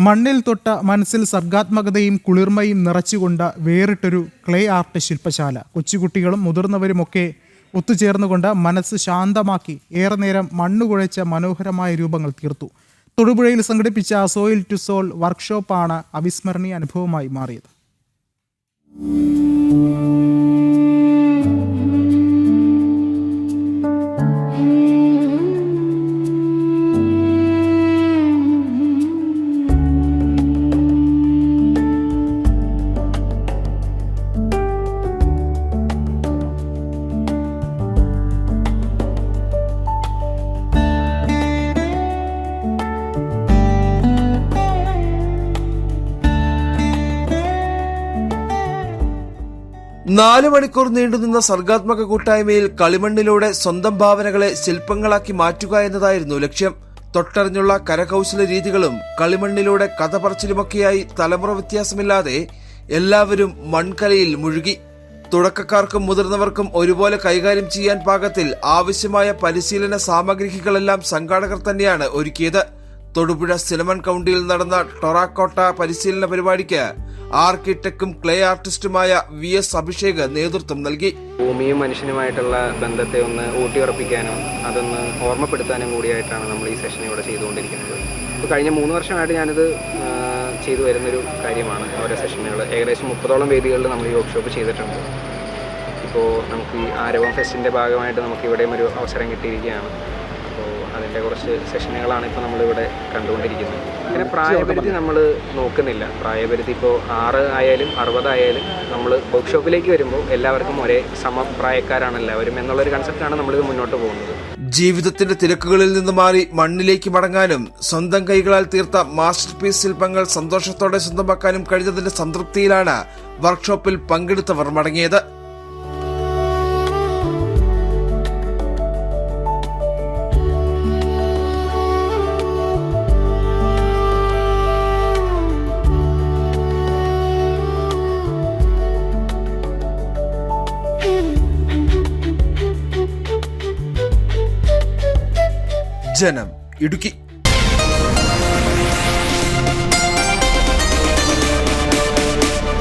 മണ്ണിൽ തൊട്ട മനസ്സിൽ സർഗാത്മകതയും കുളിർമയും നിറച്ചുകൊണ്ട് വേറിട്ടൊരു ക്ലേ ആർട്ട് ശില്പശാല. കൊച്ചുകുട്ടികളും മുതിർന്നവരുമൊക്കെ ഒത്തുചേർന്നുകൊണ്ട് മനസ്സ് ശാന്തമാക്കി ഏറെ നേരം മണ്ണുകുഴച്ച മനോഹരമായ രൂപങ്ങൾ തീർത്തു. തൊടുപുഴയിൽ സംഘടിപ്പിച്ച സോയിൽ ടു സോൾ വർക്ക്ഷോപ്പാണ് അവിസ്മരണീയ അനുഭവമായി മാറിയത്. നാല് മണിക്കൂർ നീണ്ടുനിന്ന സർഗാത്മക കൂട്ടായ്മയിൽ കളിമണ്ണിലൂടെ സ്വന്തം ഭാവനകളെ ശില്പങ്ങളാക്കി മാറ്റുക എന്നതായിരുന്നു ലക്ഷ്യം. തൊട്ടറിഞ്ഞുള്ള കരകൗശല രീതികളും കളിമണ്ണിലൂടെ കഥ പറച്ചിലുമൊക്കെയായി തലമുറ വ്യത്യാസമില്ലാതെ എല്ലാവരും മൺകലയിൽ മുഴുകി. തുടക്കക്കാർക്കും മുതിർന്നവർക്കും ഒരുപോലെ കൈകാര്യം ചെയ്യാൻ പാകത്തിൽ ആവശ്യമായ പരിശീലന സാമഗ്രികളെല്ലാം സംഘാടകർ തന്നെയാണ് ഒരുക്കിയത്. തൊടുപുഴ സിനമൺ കൗണ്ടിയിൽ നടന്ന ടൊറാക്കോട്ട പരിശീലന പരിപാടിക്ക് ആർക്കിടെക്റ്റും ക്ലേ ആർട്ടിസ്റ്റുമായ VS അഭിഷേക് നേതൃത്വം നൽകി. ഭൂമിയും മനുഷ്യനുമായിട്ടുള്ള ബന്ധത്തെ ഒന്ന് ഊട്ടിയുറപ്പിക്കാനും അതൊന്ന് ഓർമ്മപ്പെടുത്താനും കൂടിയായിട്ടാണ് നമ്മൾ ഈ സെഷൻ ഇവിടെ ചെയ്തുകൊണ്ടിരിക്കുന്നത്. ഇപ്പോൾ കഴിഞ്ഞ 3 വർഷമായിട്ട് ഞാനിത് ചെയ്തു വരുന്നൊരു കാര്യമാണ്. ഓരോ സെഷനുകൾ ഏകദേശം 30ഓളം വേദികളിൽ നമ്മൾ ഈ വർക്ക്ഷോപ്പ് ചെയ്തിട്ടുണ്ട്. ഇപ്പോൾ നമുക്ക് ഈ ആരവം ഫെസ്റ്റിൻ്റെ ഭാഗമായിട്ട് നമുക്ക് ഇവിടെയും ഒരു അവസരം കിട്ടിയിരിക്കുകയാണ്. അപ്പോൾ അതിൻ്റെ കുറച്ച് സെഷനുകളാണ് ഇപ്പോൾ നമ്മളിവിടെ കണ്ടുകൊണ്ടിരിക്കുന്നത്. പിന്നെ പ്രായപരിധി നമ്മൾ നോക്കുന്നില്ല. പ്രായപരിധി ഇപ്പോൾ 6 ആയാലും 60 ആയാലും നമ്മൾ വർക്ക്ഷോപ്പിലേക്ക് വരുമ്പോൾ എല്ലാവർക്കും ഒരേ സമപ്രായക്കാരാണ് എല്ലാവരും എന്നുള്ളൊരു കൺസെപ്റ്റാണ് നമ്മളിത് മുന്നോട്ട് പോകുന്നത്. ജീവിതത്തിന്റെ തിരക്കുകളിൽ നിന്ന് മാറി മണ്ണിലേക്ക് മടങ്ങാനും സ്വന്തം കൈകളാൽ തീർത്ത മാസ്റ്റർ പീസ് ശില്പങ്ങൾ സന്തോഷത്തോടെ സ്വന്തമാക്കാനും കഴിഞ്ഞതിന്റെ സംതൃപ്തിയിലാണ് വർക്ക്ഷോപ്പിൽ പങ്കെടുത്തവർ മടങ്ങിയത്. ജനം, ഇടുക്കി.